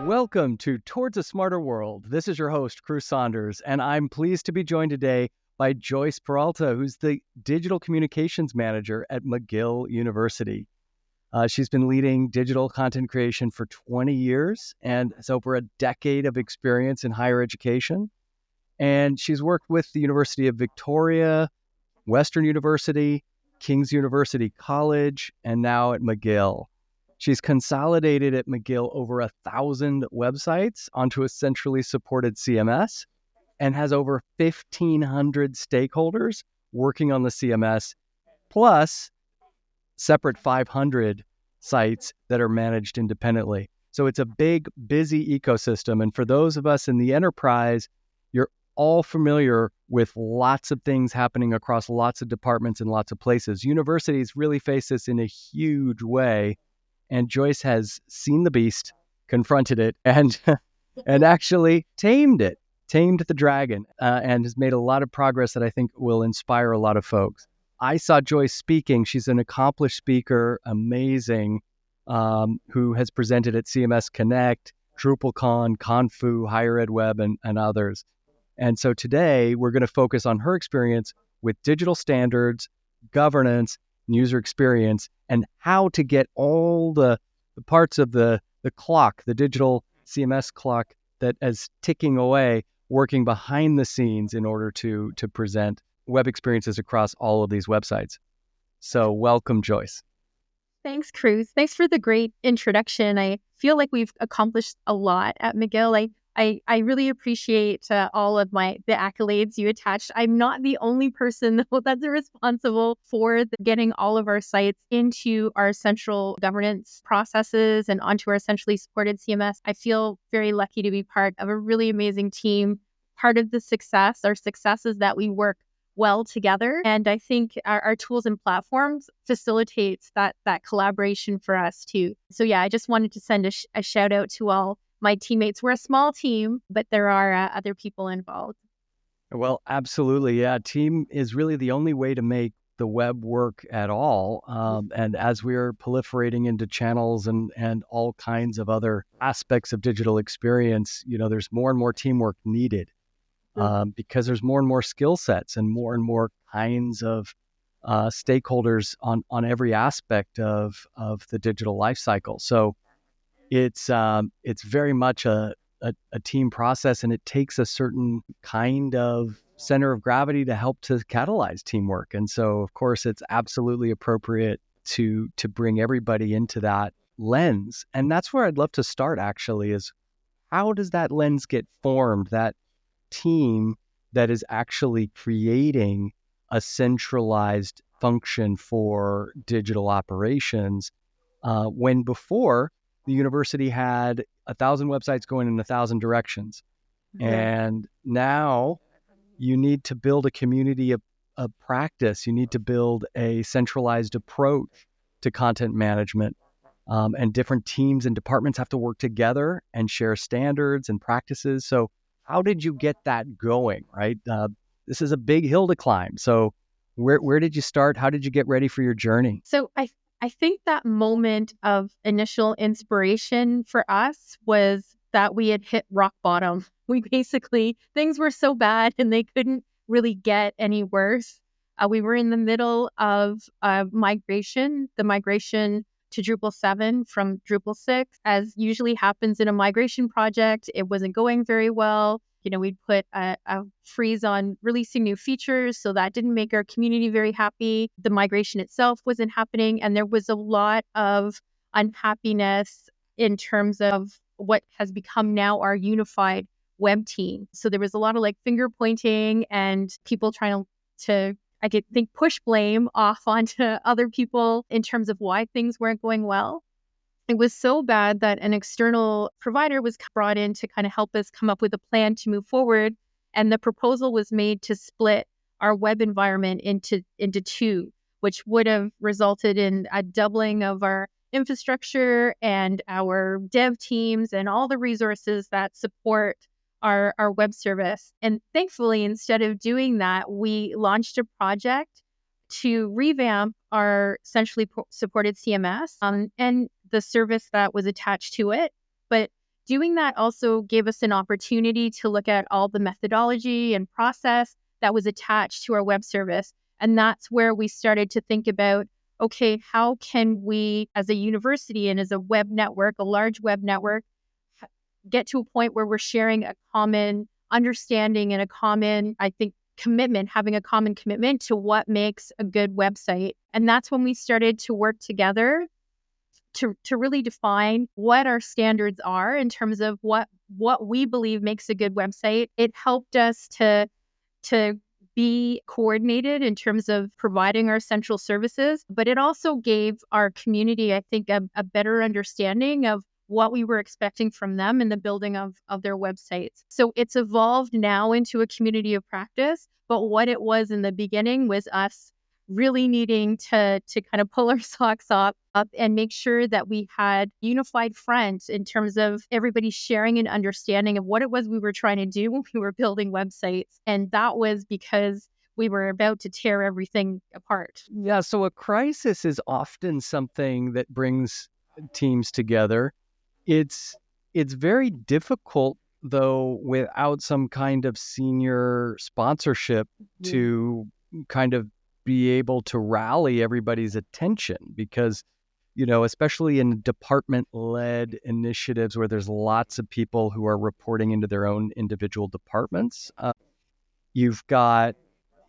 Welcome to Towards a Smarter World. This is your host, Chris Saunders, and I'm pleased to be joined today by Joyce Peralta, who's the Digital Communications Manager at McGill University. She's been leading digital content creation for 20 years and has over a decade of experience in higher education. And she's worked with the University of Victoria, Western University, King's University College, and now at McGill. She's consolidated at McGill over 1,000 websites onto a centrally supported CMS and has over 1,500 stakeholders working on the CMS, plus separate 500 sites that are managed independently. So it's a big, busy ecosystem. And for those of us in the enterprise, you're all familiar with lots of things happening across lots of departments and lots of places. Universities really face this in a huge way. And Joyce has seen the beast, confronted it, and actually tamed the dragon, and has made a lot of progress that I think will inspire a lot of folks. I saw Joyce speaking. She's an accomplished speaker, amazing, who has presented at CMS Connect, DrupalCon, Confu, Higher Ed Web, and others. And so today we're going to focus on her experience with digital standards, governance, and user experience, and how to get all the parts of the clock, the digital CMS clock that is ticking away, working behind the scenes in order to present web experiences across all of these websites. So welcome, Joyce. Thanks, Cruz. Thanks for the great introduction. I feel like we've accomplished a lot at McGill. I really appreciate all of the accolades you attached. I'm not the only person though that's responsible for getting all of our sites into our central governance processes and onto our centrally supported CMS. I feel very lucky to be part of a really amazing team. Part of the success, our success is that we work well together. And I think our tools and platforms facilitates that collaboration for us too. So yeah, I just wanted to send a shout out to all my teammates. We're a small team, but there are other people involved. Well, absolutely. Yeah. Team is really the only way to make the web work at all. And as we're proliferating into channels and all kinds of other aspects of digital experience, there's more and more teamwork needed because there's more and more skill sets and more kinds of stakeholders on every aspect of the digital life cycle. So it's very much a team process, and it takes a certain kind of center of gravity to help to catalyze teamwork. And so, of course, it's absolutely appropriate to bring everybody into that lens. And that's where I'd love to start, actually, is how does that lens get formed, that team that is actually creating a centralized function for digital operations when before the university had 1,000 websites going in 1,000 directions. Yeah. And now you need to build a community of practice. You need to build a centralized approach to content management. And different teams and departments have to work together and share standards and practices. So how did you get that going, right? This is a big hill to climb. So where did you start? How did you get ready for your journey? So I think that moment of initial inspiration for us was that we had hit rock bottom. Things were so bad and they couldn't really get any worse. We were in the middle of migration, the migration to Drupal 7 from Drupal 6. As usually happens in a migration project, it wasn't going very well. We'd put a freeze on releasing new features, so that didn't make our community very happy. The migration itself wasn't happening, and there was a lot of unhappiness in terms of what has become now our unified web team. So there was a lot of finger pointing and people trying to I could think push blame off onto other people in terms of why things weren't going well. It was so bad that an external provider was brought in to kind of help us come up with a plan to move forward. And the proposal was made to split our web environment into two, which would have resulted in a doubling of our infrastructure and our dev teams and all the resources that support our web service. And thankfully, instead of doing that, we launched a project to revamp our centrally supported CMS and the service that was attached to it, but doing that also gave us an opportunity to look at all the methodology and process that was attached to our web service. And that's where we started to think about, okay, how can we, as a university and as a web network, a large web network, get to a point where we're sharing a common understanding and a common, I think, commitment, having a common commitment to what makes a good website. And that's when we started to work together to really define what our standards are in terms of what we believe makes a good website. It helped us to be coordinated in terms of providing our central services, but it also gave our community, I think, a better understanding of what we were expecting from them in the building of their websites. So it's evolved now into a community of practice, but what it was in the beginning was us really needing to kind of pull our socks up and make sure that we had unified front in terms of everybody sharing an understanding of what it was we were trying to do when we were building websites. And that was because we were about to tear everything apart. Yeah, so a crisis is often something that brings teams together. It's very difficult, though, without some kind of senior sponsorship to kind of be able to rally everybody's attention, because, especially in department-led initiatives where there's lots of people who are reporting into their own individual departments, you've got,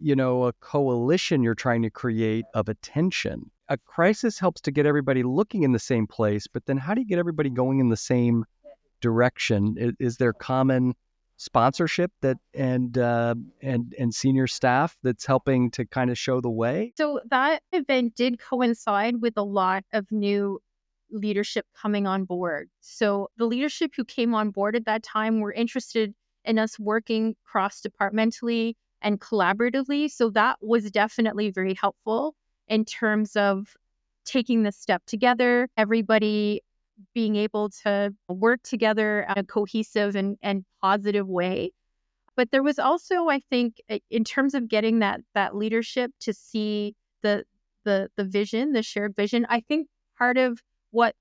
a coalition you're trying to create of attention. A crisis helps to get everybody looking in the same place, but then how do you get everybody going in the same direction? Is there common sponsorship that and senior staff that's helping to kind of show the way? So that event did coincide with a lot of new leadership coming on board. So the leadership who came on board at that time were interested in us working cross-departmentally and collaboratively. So that was definitely very helpful in terms of taking this step together, everybody being able to work together in a cohesive and positive way. But there was also, I think, in terms of getting that leadership to see the vision, the shared vision, I think part of what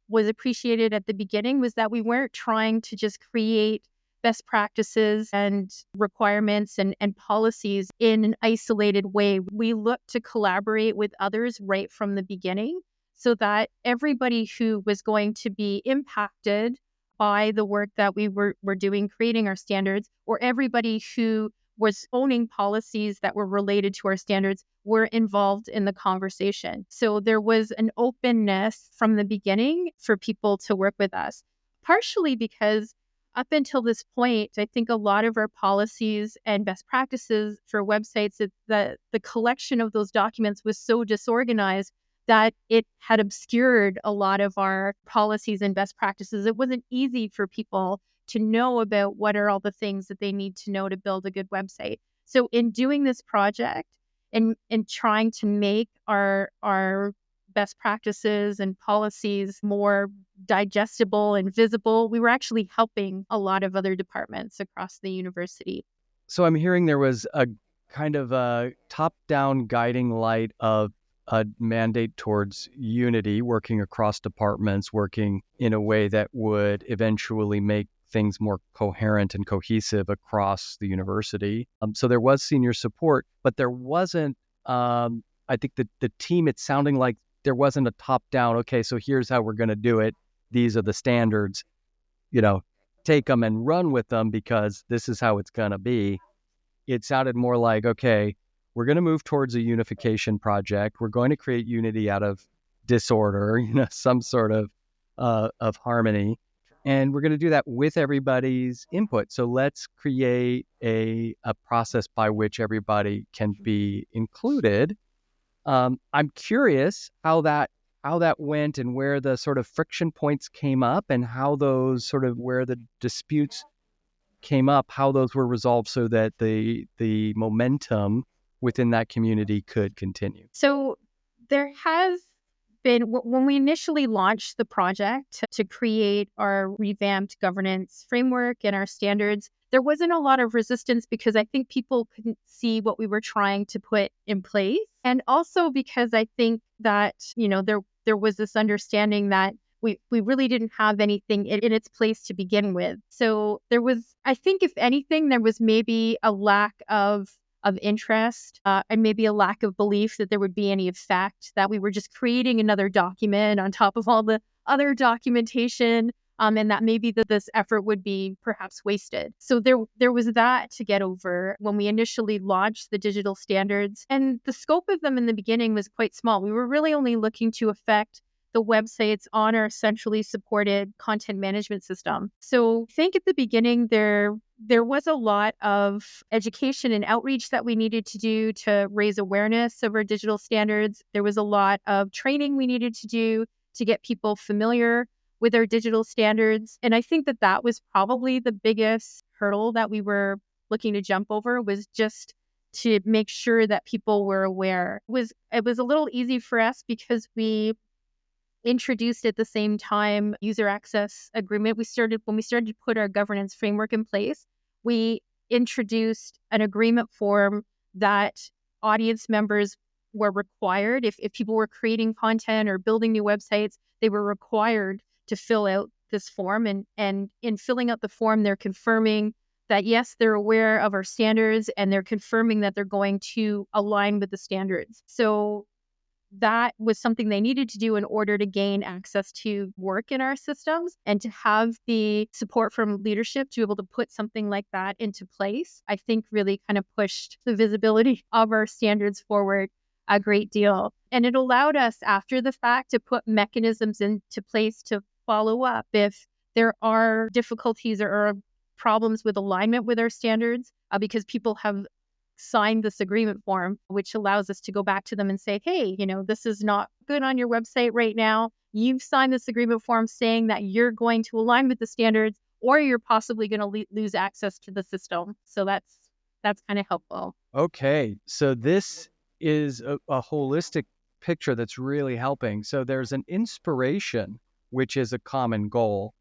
was appreciated at the beginning was that we weren't trying to just create best practices and requirements and policies in an isolated way. We looked to collaborate with others right from the beginning so that everybody who was going to be impacted by the work that we were doing, creating our standards, or everybody who was owning policies that were related to our standards were involved in the conversation. So there was an openness from the beginning for people to work with us, partially because up until this point, I think a lot of our policies and best practices for websites, the collection of those documents was so disorganized that it had obscured a lot of our policies and best practices. It wasn't easy for people to know about what are all the things that they need to know to build a good website. So in doing this project and trying to make our best practices and policies more digestible and visible, we were actually helping a lot of other departments across the university. So I'm hearing there was a kind of a top-down guiding light of a mandate towards unity, working across departments, working in a way that would eventually make things more coherent and cohesive across the university. So there was senior support, but there wasn't, I think the team, it's sounding like there wasn't a top-down, okay, so here's how we're going to do it. These are the standards, take them and run with them because this is how it's going to be. It sounded more like, okay, we're going to move towards a unification project. We're going to create unity out of disorder, some sort of harmony. And we're going to do that with everybody's input. So let's create a process by which everybody can be included. I'm curious how that went and where the sort of friction points came up and how those sort of where the disputes came up, how those were resolved so that the momentum within that community could continue. So there has been, when we initially launched the project to create our revamped governance framework and our standards, there wasn't a lot of resistance because I think people couldn't see what we were trying to put in place. And also because I think that, there was this understanding that we really didn't have anything in its place to begin with. So there was, I think, if anything, there was maybe a lack of interest, and maybe a lack of belief that there would be any effect, that we were just creating another document on top of all the other documentation, and that maybe this effort would be perhaps wasted. So there was that to get over when we initially launched the digital standards, and the scope of them in the beginning was quite small. We were really only looking to affect the websites on our centrally supported content management system. So I think at the beginning there was a lot of education and outreach that we needed to do to raise awareness of our digital standards. There was a lot of training we needed to do to get people familiar with our digital standards. And I think that that was probably the biggest hurdle that we were looking to jump over, was just to make sure that people were aware. It was a little easy for us because we introduced at the same time user access agreement. When we started to put our governance framework in place, we introduced an agreement form that audience members were required, if people were creating content or building new websites, they were required to fill out this form. And in filling out the form, they're confirming that yes, they're aware of our standards, and they're confirming that they're going to align with the standards. So that was something they needed to do in order to gain access to work in our systems, and to have the support from leadership to be able to put something like that into place, I think really kind of pushed the visibility of our standards forward a great deal. And it allowed us after the fact to put mechanisms into place to follow up if there are difficulties or problems with alignment with our standards, because people have signed this agreement form, which allows us to go back to them and say, hey, this is not good on your website right now. You've signed this agreement form saying that you're going to align with the standards, or you're possibly going to lose access to the system. So that's kind of helpful. Okay, so this is a holistic picture that's really helping. So there's an inspiration, which is a common goal,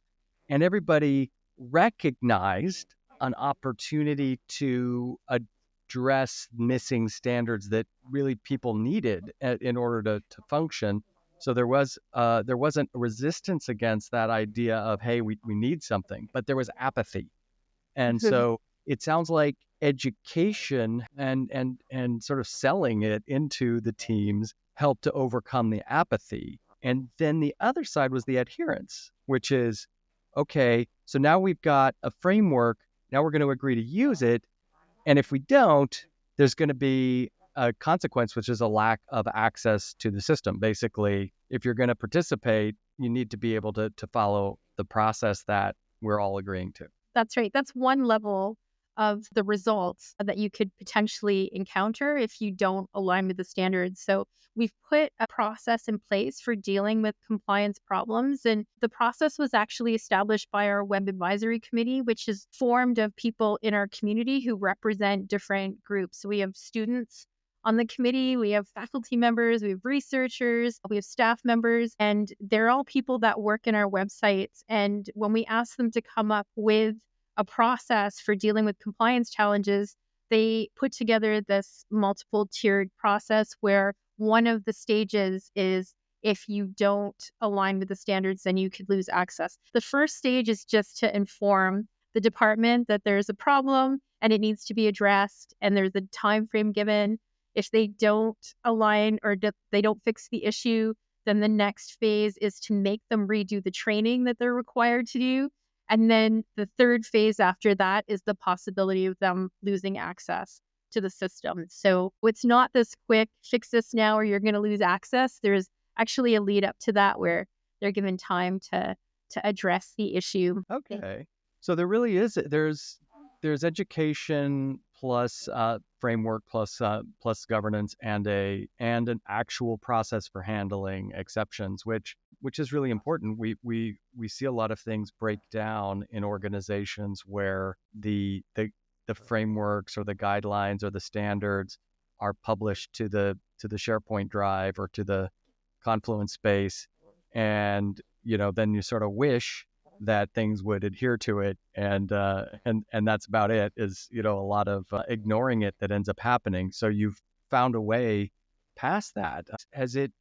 and everybody recognized an opportunity to address missing standards that really people needed in order to function. So there wasn't resistance against that idea of, hey, we need something, but there was apathy. And so it sounds like education and sort of selling it into the teams helped to overcome the apathy. And then the other side was the adherence, which is, okay, so now we've got a framework. Now we're going to agree to use it. And if we don't, there's going to be a consequence, which is a lack of access to the system. Basically, if you're going to participate, you need to be able to follow the process that we're all agreeing to. That's right. That's one level of the results that you could potentially encounter if you don't align with the standards. So we've put a process in place for dealing with compliance problems. And the process was actually established by our web advisory committee, which is formed of people in our community who represent different groups. So we have students on the committee, we have faculty members, we have researchers, we have staff members, and they're all people that work in our websites. And when we ask them to come up with a process for dealing with compliance challenges, they put together this multiple tiered process where one of the stages is, if you don't align with the standards, then you could lose access. The first stage is just to inform the department that there's a problem and it needs to be addressed, and there's a time frame given. If they don't align or they don't fix the issue, then the next phase is to make them redo the training that they're required to do. And then the third phase after that is the possibility of them losing access to the system. So it's not this quick, fix this now or you're going to lose access. There's actually a lead up to that where they're given time to address the issue. Okay. So there really is there's education plus framework plus governance and an actual process for handling exceptions, which is really important. We see a lot of things break down in organizations where the frameworks or the guidelines or the standards are published to the SharePoint drive or to the Confluence space, and then you sort of wish that things would adhere to it, and that's about it. Is a lot of ignoring it that ends up happening. So you've found a way past that. Has it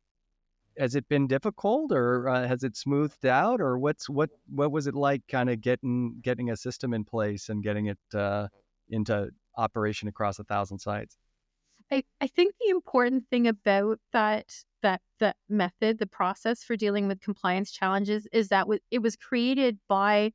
has it been difficult, or has it smoothed out, or what was it like kind of getting a system in place and getting it into operation across 1,000 sites? I think the important thing about that method, the process for dealing with compliance challenges, is that it was created by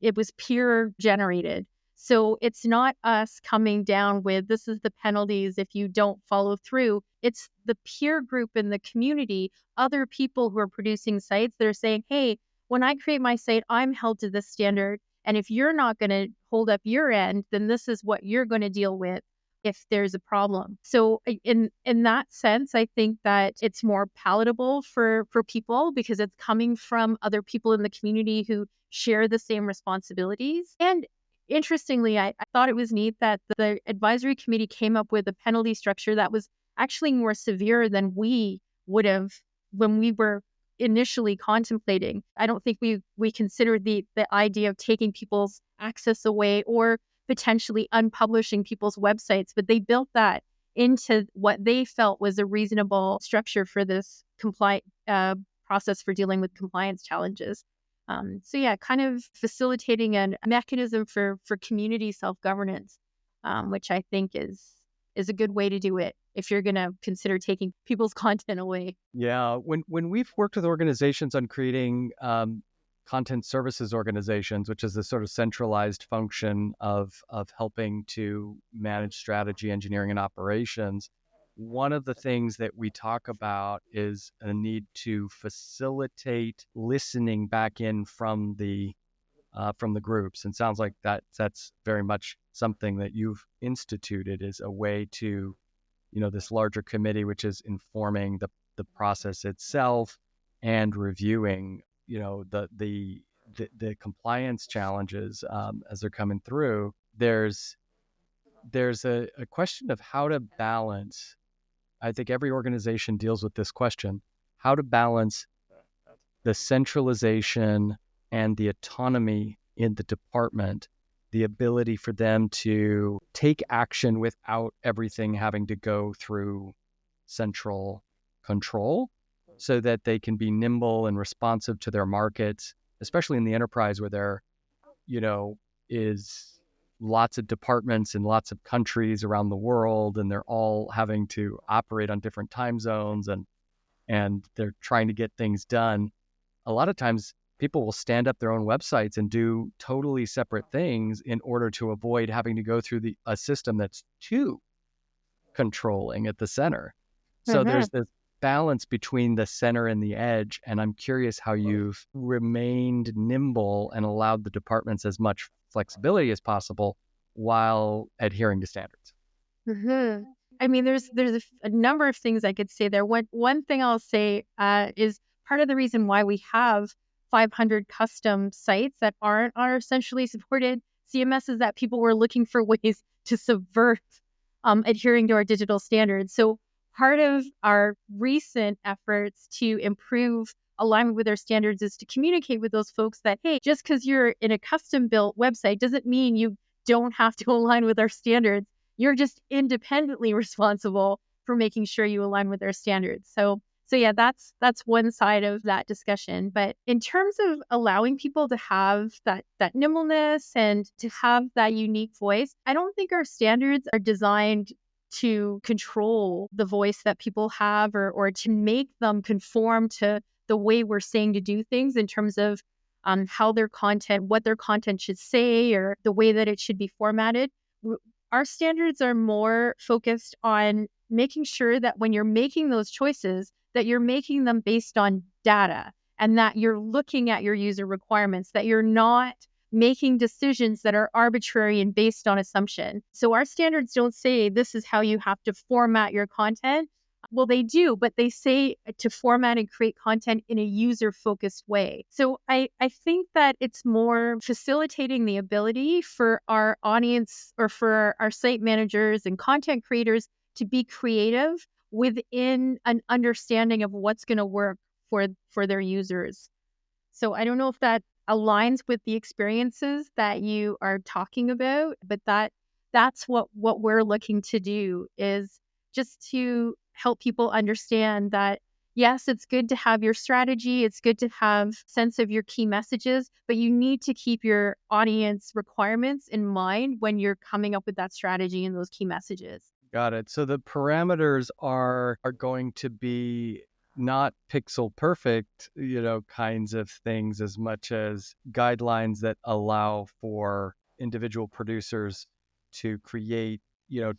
it was peer generated. So it's not us coming down with this is the penalties if you don't follow through. It's the peer group in the community, other people who are producing sites that are saying, hey, when I create my site, I'm held to this standard. And if you're not going to hold up your end, then this is what you're going to deal with if there's a problem. So in that sense, I think that it's more palatable for people because it's coming from other people in the community who share the same responsibilities. And interestingly, I thought it was neat that the advisory committee came up with a penalty structure that was actually more severe than we would have when we were initially contemplating. I don't think we considered the idea of taking people's access away or potentially unpublishing people's websites, but they built that into what they felt was a reasonable structure for this process for dealing with compliance challenges. So yeah, kind of facilitating a mechanism for community self-governance, which I think is a good way to do it if you're going to consider taking people's content away. Yeah, when we've worked with organizations on creating content services organizations, which is a sort of centralized function of helping to manage strategy, engineering, and operations, one of the things that we talk about is a need to facilitate listening back in from the groups. And sounds like that's very much something that you've instituted as a way to, this larger committee, which is informing the process itself and reviewing, the compliance challenges as they're coming through. There's a question of how to balance. I think every organization deals with this question: how to balance the centralization and the autonomy in the department, the ability for them to take action without everything having to go through central control, so that they can be nimble and responsive to their markets, especially in the enterprise where there, is lots of departments in lots of countries around the world, and they're all having to operate on different time zones, and they're trying to get things done. A lot of times people will stand up their own websites and do totally separate things in order to avoid having to go through a system that's too controlling at the center. So there's this balance between the center and the edge, and I'm curious how you've remained nimble and allowed the departments as much flexibility as possible while adhering to standards. Mm-hmm. I mean, there's a number of things I could say there. One thing I'll say is part of the reason why we have 500 custom sites that aren't our centrally supported CMS is that people were looking for ways to subvert adhering to our digital standards. So part of our recent efforts to improve alignment with our standards is to communicate with those folks that, hey, just because you're in a custom built website doesn't mean you don't have to align with our standards. You're just independently responsible for making sure you align with our standards. So yeah, that's one side of that discussion. But in terms of allowing people to have that nimbleness and to have that unique voice, I don't think our standards are designed to control the voice that people have or to make them conform to the way we're saying to do things in terms of how what their content should say or the way that it should be formatted. Our standards are more focused on making sure that when you're making those choices, that you're making them based on data and that you're looking at your user requirements, that you're not making decisions that are arbitrary and based on assumption. So our standards don't say this is how you have to format your content. Well, they do, but they say to format and create content in a user-focused way. So I think that it's more facilitating the ability for our audience or for our site managers and content creators to be creative within an understanding of what's going to work for their users. So I don't know if that aligns with the experiences that you are talking about, but that's what we're looking to do is just to help people understand that yes, it's good to have your strategy. It's good to have sense of your key messages, but you need to keep your audience requirements in mind when you're coming up with that strategy and those key messages. Got it. So the parameters are going to be not pixel perfect, kinds of things as much as guidelines that allow for individual producers to create,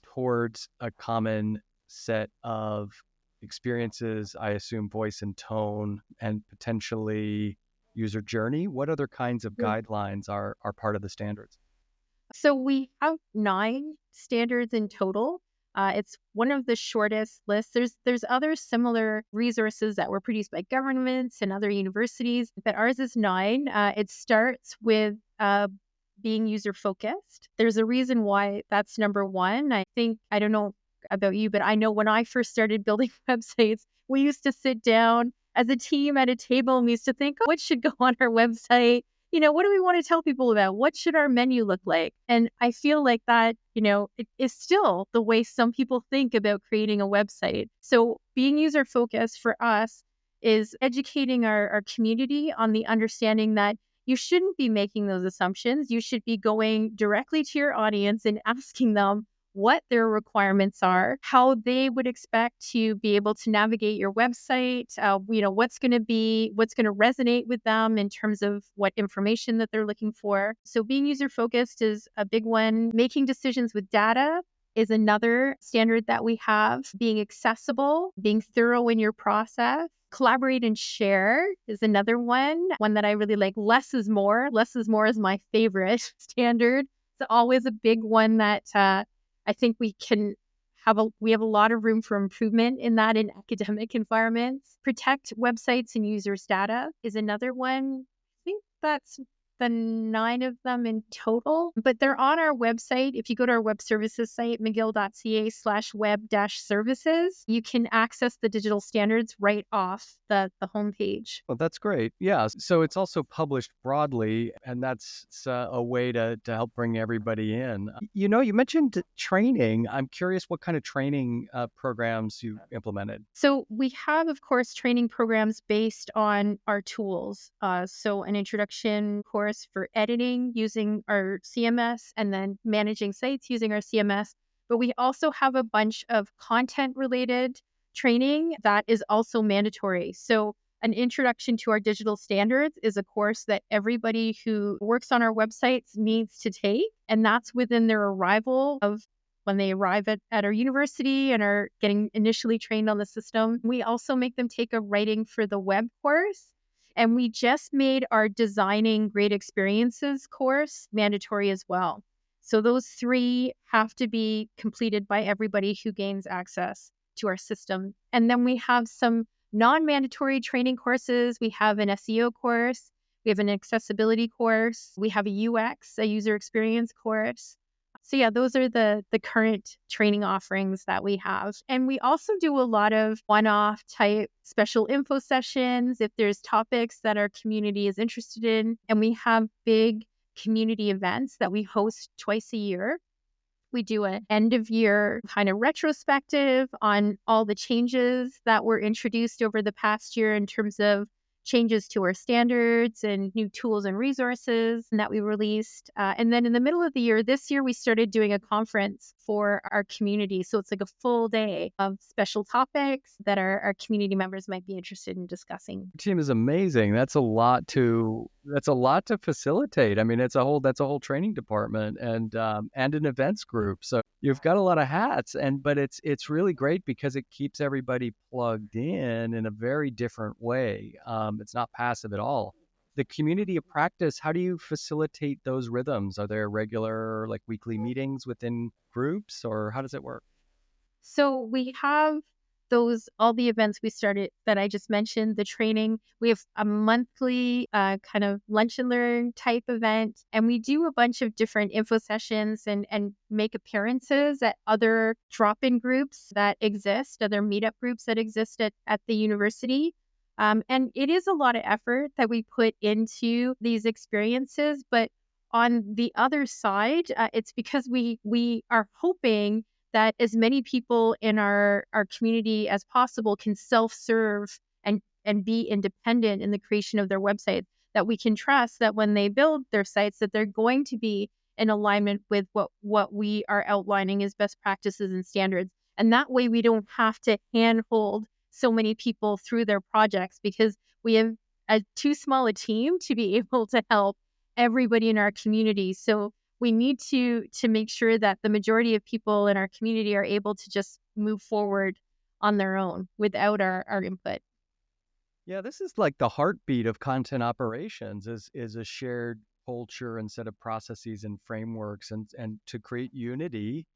towards a common set of experiences, I assume voice and tone and potentially user journey. What other kinds of guidelines are part of the standards? So we have 9 standards in total. It's one of the shortest lists. There's other similar resources that were produced by governments and other universities, but ours is 9. It starts with being user focused. There's a reason why that's number one. I don't know about you, but I know when I first started building websites, we used to sit down as a team at a table and we used to think, oh, what should go on our website? What do we want to tell people about? What should our menu look like? And I feel like that, it is still the way some people think about creating a website. So being user focused for us is educating our community on the understanding that you shouldn't be making those assumptions. You should be going directly to your audience and asking them what their requirements are, how they would expect to be able to navigate your website, what's going to resonate with them in terms of what information that they're looking for. So being user focused is a big one. Making decisions with data is another standard that we have. Being accessible, being thorough in your process. Collaborate and share is another one that I really like. Less is more. Less is more is my favorite standard. It's always a big one that I think we have a lot of room for improvement in that in academic environments. Protect websites and users' data is another one. I think that's the 9 of them in total, but they're on our website. If you go to our web services site, mcgill.ca/web-services, you can access the digital standards right off the homepage. Well, that's great. Yeah. So it's also published broadly, and that's a way to help bring everybody in. You mentioned training. I'm curious what kind of training programs you implemented. So we have, of course, training programs based on our tools. So an introduction course for editing using our CMS and then managing sites using our CMS. But we also have a bunch of content related training that is also mandatory. So an introduction to our digital standards is a course that everybody who works on our websites needs to take. And that's within their arrival of when they arrive at our university and are getting initially trained on the system. We also make them take a writing for the web course. And we just made our designing great experiences course mandatory as well. So those 3 have to be completed by everybody who gains access to our system. And then we have some non-mandatory training courses. We have an SEO course. We have an accessibility course. We have a UX, a user experience course. So yeah, those are the current training offerings that we have. And we also do a lot of one-off type special info sessions if there's topics that our community is interested in. And we have big community events that we host twice a year. We do an end of year kind of retrospective on all the changes that were introduced over the past year in terms of changes to our standards and new tools and resources that we released. And then in the middle of the year, this year, we started doing a conference for our community. So it's like a full day of special topics that our community members might be interested in discussing. Your team is amazing. That's a lot to facilitate. I mean, that's a whole training department and an events group. So you've got a lot of hats, but it's really great because it keeps everybody plugged in a very different way. It's not passive at all. The community of practice, how do you facilitate those rhythms? Are there regular, like weekly meetings within groups, or how does it work? So we have all the events we started that I just mentioned, the training. We have a monthly kind of lunch and learn type event, and we do a bunch of different info sessions and make appearances at other drop-in groups that exist, other meetup groups that exist at the university. And it is a lot of effort that we put into these experiences, but on the other side, it's because we are hoping that as many people in our community as possible can self-serve and be independent in the creation of their websites, that we can trust that when they build their sites that they're going to be in alignment with what we are outlining as best practices and standards. And that way we don't have to handhold so many people through their projects, because we have too small a team to be able to help everybody in our community. So we need to make sure that the majority of people in our community are able to just move forward on their own without our input. Yeah, this is like the heartbeat of content operations is a shared culture and set of processes and frameworks, and to create unity,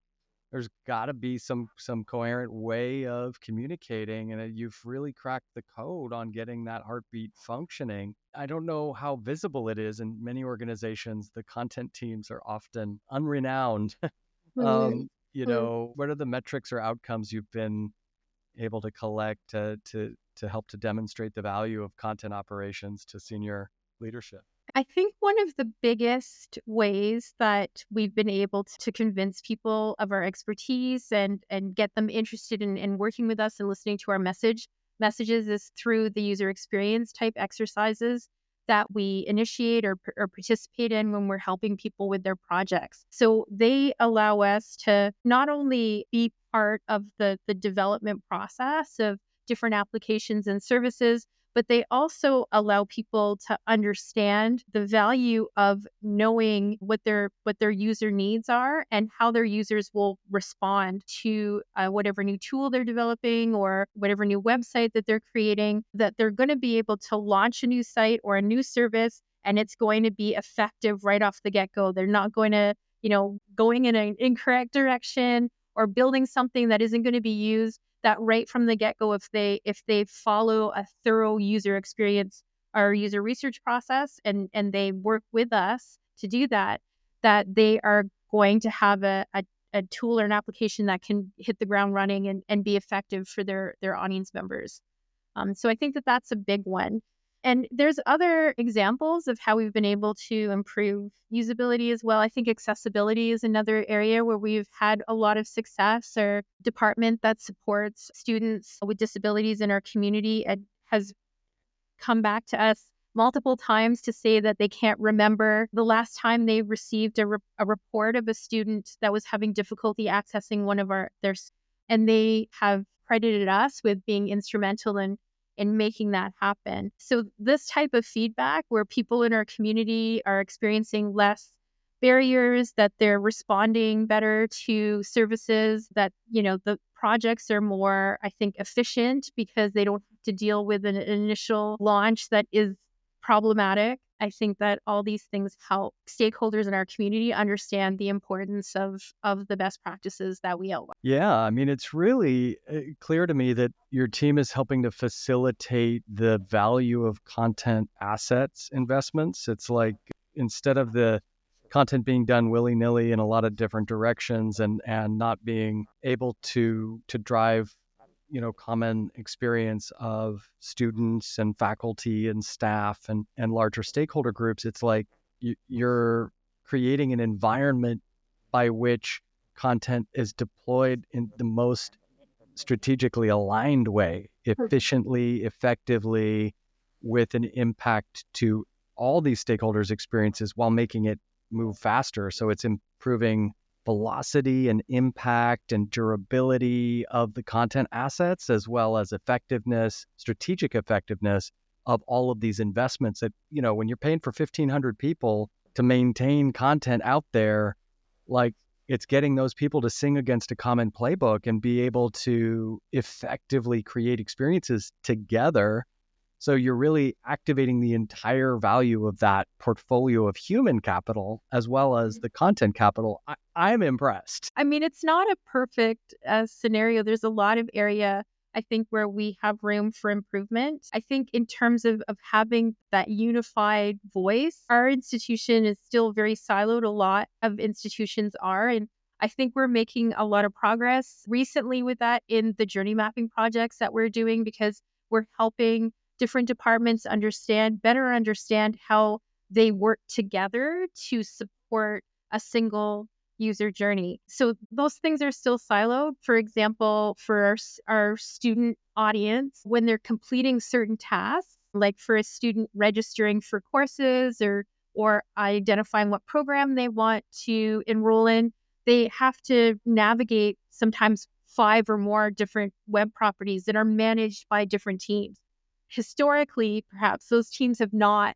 there's got to be some coherent way of communicating, and you've really cracked the code on getting that heartbeat functioning. I don't know how visible it is in many organizations. The content teams are often unrenowned. What are the metrics or outcomes you've been able to collect to help to demonstrate the value of content operations to senior leadership? I think one of the biggest ways that we've been able to convince people of our expertise and get them interested in working with us and listening to our messages is through the user experience type exercises that we initiate or participate in when we're helping people with their projects. So they allow us to not only be part of the development process of different applications and services, but they also allow people to understand the value of knowing what their user needs are and how their users will respond to whatever new tool they're developing or whatever new website that they're creating, that they're going to be able to launch a new site or a new service and it's going to be effective right off the get-go. They're not going to, going in an incorrect direction or building something that isn't going to be used, that right from the get-go, if they follow a thorough user experience or user research process and they work with us to do that they are going to have a tool or an application that can hit the ground running and be effective for their audience members. So I think that that's a big one. And there's other examples of how we've been able to improve usability as well. I think accessibility is another area where we've had a lot of success. Our department that supports students with disabilities in our community has come back to us multiple times to say that they can't remember the last time they received a report of a student that was having difficulty accessing one of their, and they have credited us with being instrumental in making that happen. So this type of feedback where people in our community are experiencing less barriers, that they're responding better to services, that, the projects are more, I think, efficient because they don't have to deal with an initial launch that is problematic. I think that all these things help stakeholders in our community understand the importance of the best practices that we outline. Yeah, I mean, it's really clear to me that your team is helping to facilitate the value of content assets investments. It's like instead of the content being done willy-nilly in a lot of different directions and not being able to drive common experience of students and faculty and staff and larger stakeholder groups, it's like you're creating an environment by which content is deployed in the most strategically aligned way, efficiently, effectively, with an impact to all these stakeholders' experiences while making it move faster. So it's improving velocity and impact and durability of the content assets, as well as effectiveness, strategic effectiveness of all of these investments that, when you're paying for 1,500 people to maintain content out there, like it's getting those people to sing against a common playbook and be able to effectively create experiences together. So you're really activating the entire value of that portfolio of human capital as well as the content capital. I'm impressed. I mean, it's not a perfect scenario. There's a lot of area, I think, where we have room for improvement. I think in terms of having that unified voice, our institution is still very siloed. A lot of institutions are. And I think we're making a lot of progress recently with that in the journey mapping projects that we're doing, because we're helping different departments better understand how they work together to support a single user journey. So those things are still siloed. For example, for our student audience, when they're completing certain tasks, like for a student registering for courses or identifying what program they want to enroll in, they have to navigate sometimes 5 or more different web properties that are managed by different teams. Historically, perhaps those teams have not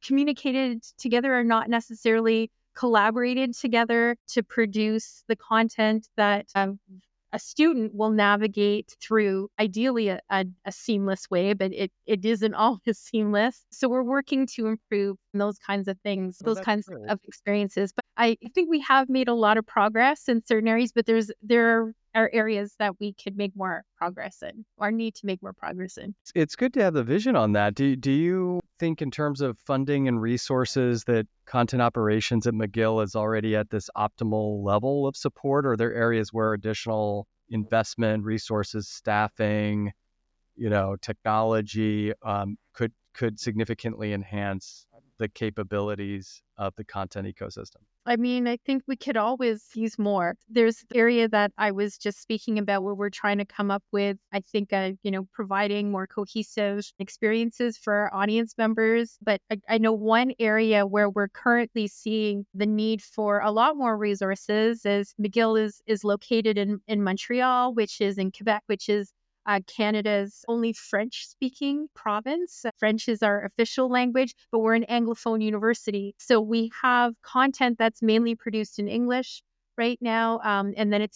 communicated together or not necessarily collaborated together to produce the content that a student will navigate through, ideally a seamless way, but it isn't always seamless. So we're working to improve those kinds of things, those kinds of experiences. But I think we have made a lot of progress in certain areas, but there are areas that we could make more progress in, or need to make more progress in. It's good to have the vision on that. Do you think in terms of funding and resources that content operations at McGill is already at this optimal level of support? Or are there areas where additional investment, resources, staffing, technology could significantly enhance the capabilities of the content ecosystem? I mean, I think we could always use more. There's the area that I was just speaking about where we're trying to come up with, I think, providing more cohesive experiences for our audience members. But I know one area where we're currently seeing the need for a lot more resources is McGill is located in Montreal, which is in Quebec, which is Canada's only French-speaking province. French is our official language, but we're an Anglophone university. So we have content that's mainly produced in English right now, and then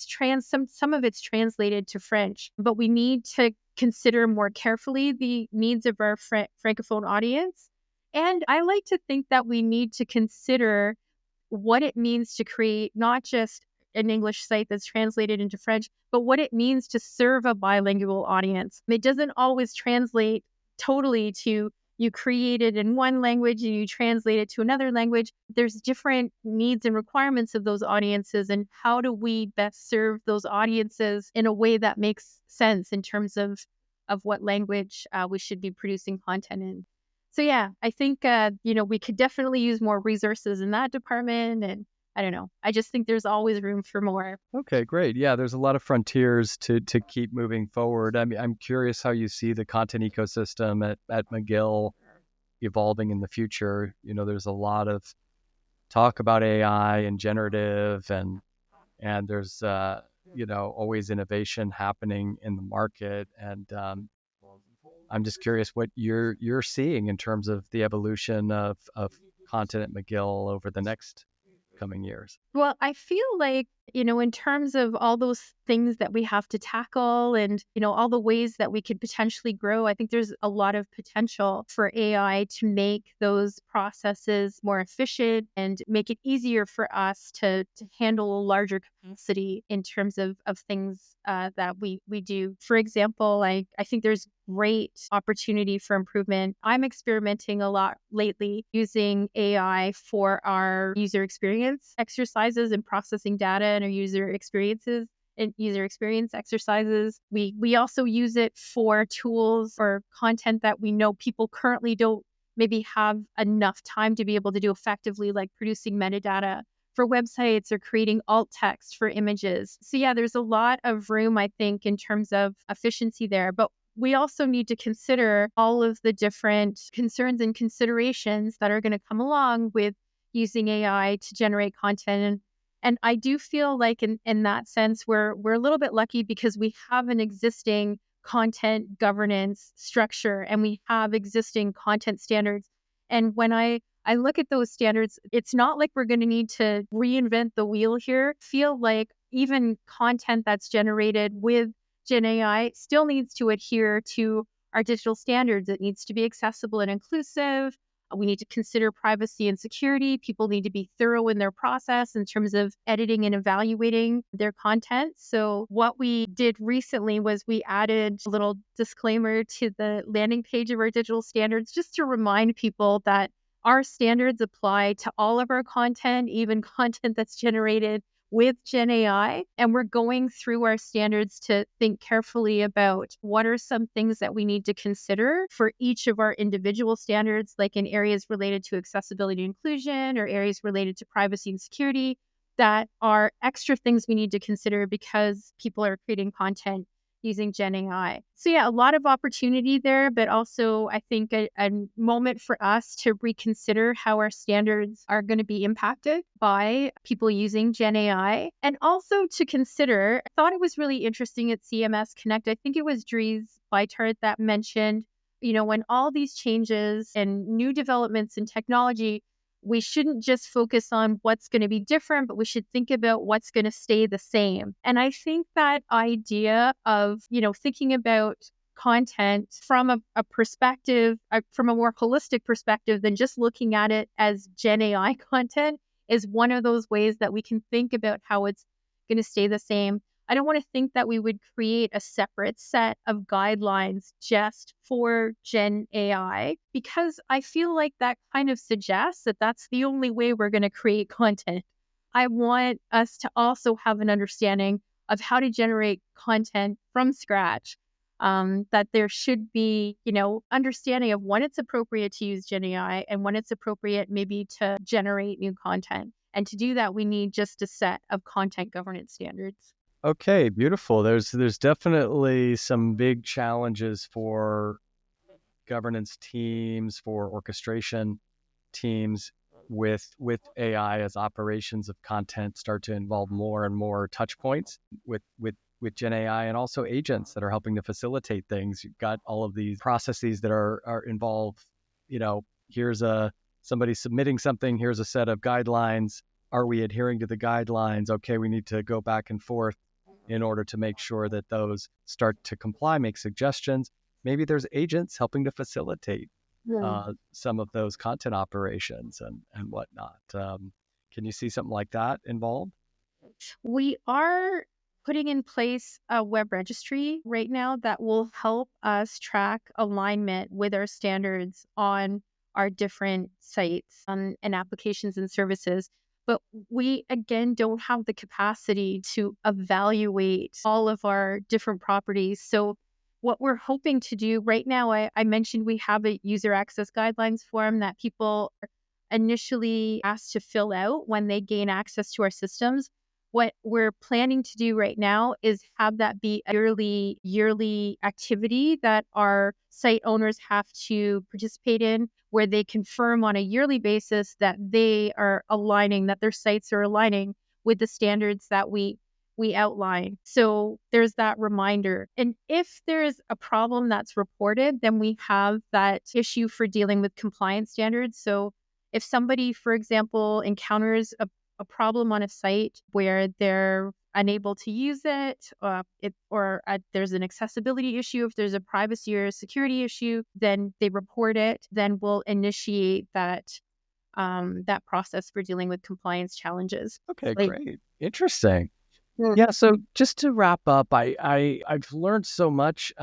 some of it's translated to French. But we need to consider more carefully the needs of our Francophone audience. And I like to think that we need to consider what it means to create not just an English site that's translated into French, but what it means to serve a bilingual audience. It doesn't always translate totally to you create it in one language and you translate it to another language. There's different needs and requirements of those audiences, and how do we best serve those audiences in a way that makes sense in terms of what language we should be producing content in. So yeah, I think we could definitely use more resources in that department, and I don't know. I just think there's always room for more. Okay, great. Yeah, there's a lot of frontiers to keep moving forward. I mean, I'm curious how you see the content ecosystem at McGill evolving in the future. There's a lot of talk about AI and generative, and there's always innovation happening in the market. And I'm just curious what you're seeing in terms of the evolution of content at McGill over the next coming years. Well, I feel like, in terms of all those things that we have to tackle and, all the ways that we could potentially grow, I think there's a lot of potential for AI to make those processes more efficient and make it easier for us to handle a larger capacity in terms of things that we do. For example, I think there's great opportunity for improvement. I'm experimenting a lot lately using AI for our user experience exercises and processing data and our user experiences and user experience exercises. We also use it for tools or content that we know people currently don't maybe have enough time to be able to do effectively, like producing metadata for websites or creating alt text for images. So yeah, there's a lot of room, I think, in terms of efficiency there. But we also need to consider all of the different concerns and considerations that are going to come along with using AI to generate content. And I do feel like in that sense, we're a little bit lucky because we have an existing content governance structure and we have existing content standards. And when I look at those standards, it's not like we're going to need to reinvent the wheel here. I feel like even content that's generated with Gen AI still needs to adhere to our digital standards. It needs to be accessible and inclusive. We need to consider privacy and security. People need to be thorough in their process in terms of editing and evaluating their content. So what we did recently was we added a little disclaimer to the landing page of our digital standards just to remind people that our standards apply to all of our content, even content that's generated with Gen AI. And we're going through our standards to think carefully about what are some things that we need to consider for each of our individual standards, like in areas related to accessibility and inclusion or areas related to privacy and security. that are extra things we need to consider because people are creating content using Gen AI. So yeah, a lot of opportunity there, but also I think a moment for us to reconsider how our standards are going to be impacted by people using Gen AI. And also to consider, I thought it was really interesting at CMS Connect. I think it was Dries Bytart that mentioned, when all these changes and new developments in technology, we shouldn't just focus on what's going to be different, but we should think about what's going to stay the same. And I think that idea of, thinking about content from a perspective, from a more holistic perspective than just looking at it as Gen AI content is one of those ways that we can think about how it's going to stay the same. I don't want to think that we would create a separate set of guidelines just for Gen AI, because I feel like that kind of suggests that that's the only way we're going to create content. I want us to also have an understanding of how to generate content from scratch, that there should be, understanding of when it's appropriate to use Gen AI and when it's appropriate maybe to generate new content. And to do that, we need just a set of content governance standards. Okay, beautiful. There's definitely some big challenges for governance teams, for orchestration teams with AI as operations of content start to involve more and more touch points with Gen AI, and also agents that are helping to facilitate things. You've got all of these processes that are involved. Here's somebody submitting something, here's a set of guidelines. Are we adhering to the guidelines? Okay, we need to go back and forth in order to make sure that those start to comply, make suggestions. Maybe there's agents helping to facilitate some of those content operations and whatnot. Can you see something like that involved? We are putting in place a web registry right now that will help us track alignment with our standards on our different sites and applications and services. But we, again, don't have the capacity to evaluate all of our different properties. So what we're hoping to do right now, I mentioned we have a user access guidelines form that people are initially asked to fill out when they gain access to our systems. What we're planning to do right now is have that be a yearly activity that our site owners have to participate in, where they confirm on a yearly basis that they are aligning, that their sites are aligning with the standards that we outline. So there's that reminder. And if there's a problem that's reported, then we have that issue for dealing with compliance standards. So if somebody, for example, encounters a problem on a site where they're unable to use it, there's an accessibility issue, if there's a privacy or a security issue, then they report it. Then we'll initiate that process for dealing with compliance challenges. Okay, great, interesting. Yeah. So just to wrap up, I've learned so much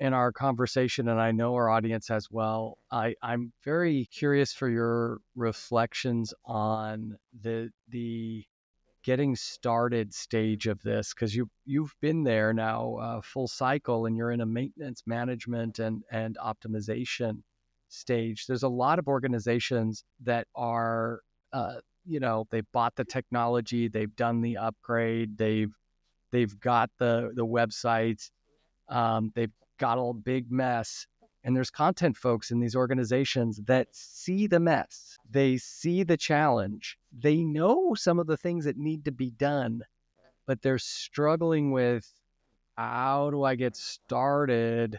in our conversation, and I know our audience as well. I'm very curious for your reflections on the getting started stage of this, because you've been there now full cycle, and you're in a maintenance management and optimization stage. There's a lot of organizations that are they've bought the technology, they've done the upgrade, they've got the websites, they've got a big mess. And there's content folks in these organizations that see the mess. They see the challenge. They know some of the things that need to be done, but they're struggling with, how do I get started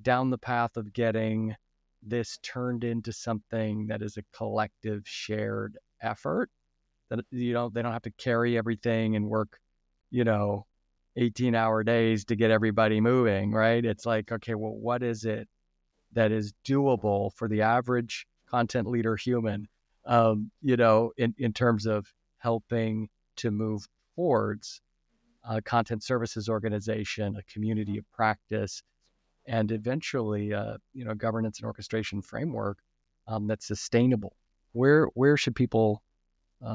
down the path of getting this turned into something that is a collective shared effort, that they don't have to carry everything and work 18-hour days to get everybody moving, right? It's like, okay, well, what is it that is doable for the average content leader human, in terms of helping to move towards a content services organization, a community of practice, and eventually, governance and orchestration framework that's sustainable. Where should people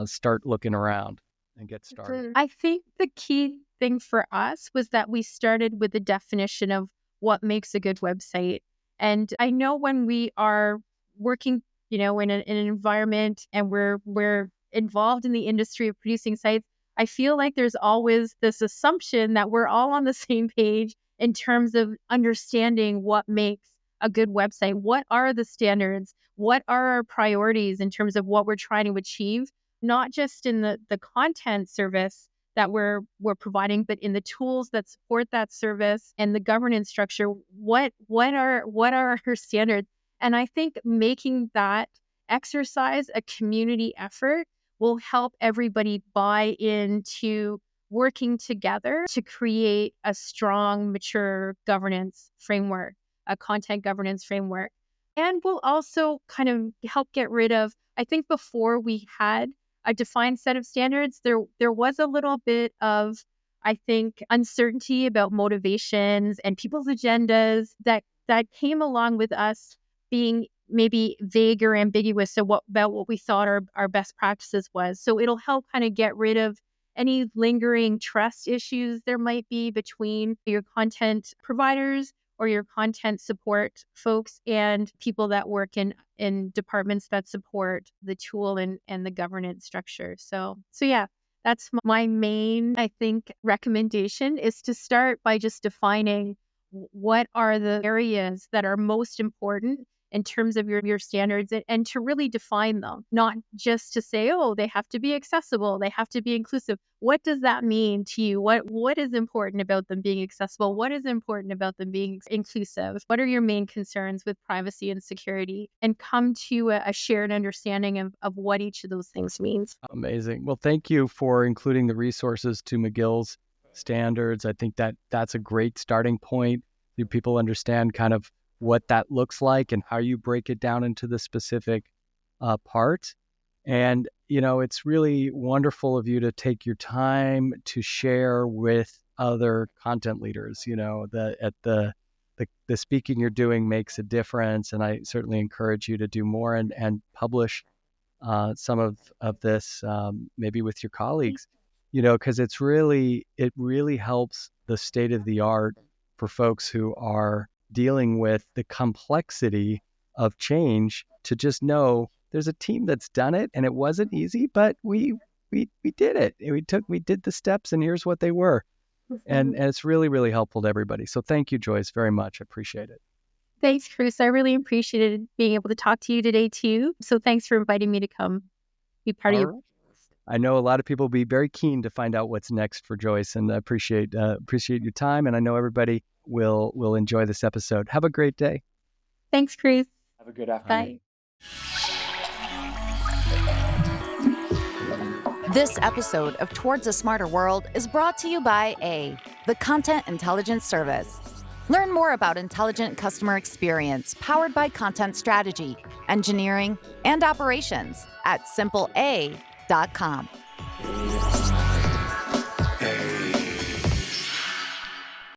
start looking around and get started? I think the key thing for us was that we started with the definition of what makes a good website. And I know when we are working, in an environment and we're involved in the industry of producing sites, I feel like there's always this assumption that we're all on the same page in terms of understanding what makes a good website. What are the standards? What are our priorities in terms of what we're trying to achieve, not just in the content service that we're providing, but in the tools that support that service and the governance structure. What are our standards? And I think making that exercise a community effort will help everybody buy into working together to create a strong, mature governance framework, a content governance framework. And will also kind of help get rid of, I think before we had a defined set of standards, there was a little bit of, I think, uncertainty about motivations and people's agendas that came along with us being maybe vague or ambiguous about what we thought our best practices was. So it'll help kind of get rid of any lingering trust issues there might be between your content providers or your content support folks and people that work in departments that support the tool and the governance structure. So yeah, that's my main, I think, recommendation, is to start by just defining what are the areas that are most important in terms of your standards, and to really define them, not just to say, oh, they have to be accessible, they have to be inclusive. What does that mean to you? What is important about them being accessible? What is important about them being inclusive? What are your main concerns with privacy and security? And come to a shared understanding of what each of those things means. Amazing. Well, thank you for including the resources to McGill's standards. I think that's a great starting point. Do people understand kind of what that looks like and how you break it down into the specific parts? And, it's really wonderful of you to take your time to share with other content leaders. The speaking you're doing makes a difference, and I certainly encourage you to do more and publish some of this maybe with your colleagues, because it really helps the state of the art for folks who are dealing with the complexity of change, to just know there's a team that's done it, and it wasn't easy, but we did it. We did the steps, and here's what they were. And it's really, really helpful to everybody. So thank you, Joyce, very much. I appreciate it. Thanks, Chris. I really appreciated being able to talk to you today too. So thanks for inviting me to come be part of your. I know a lot of people will be very keen to find out what's next for Joyce, and I appreciate your time. And I know everybody will enjoy this episode. Have a great day. Thanks, Chris. Have a good afternoon. Bye. This episode of Towards a Smarter World is brought to you by the Content Intelligence Service. Learn more about intelligent customer experience powered by content strategy, engineering, and operations at simpleA.com.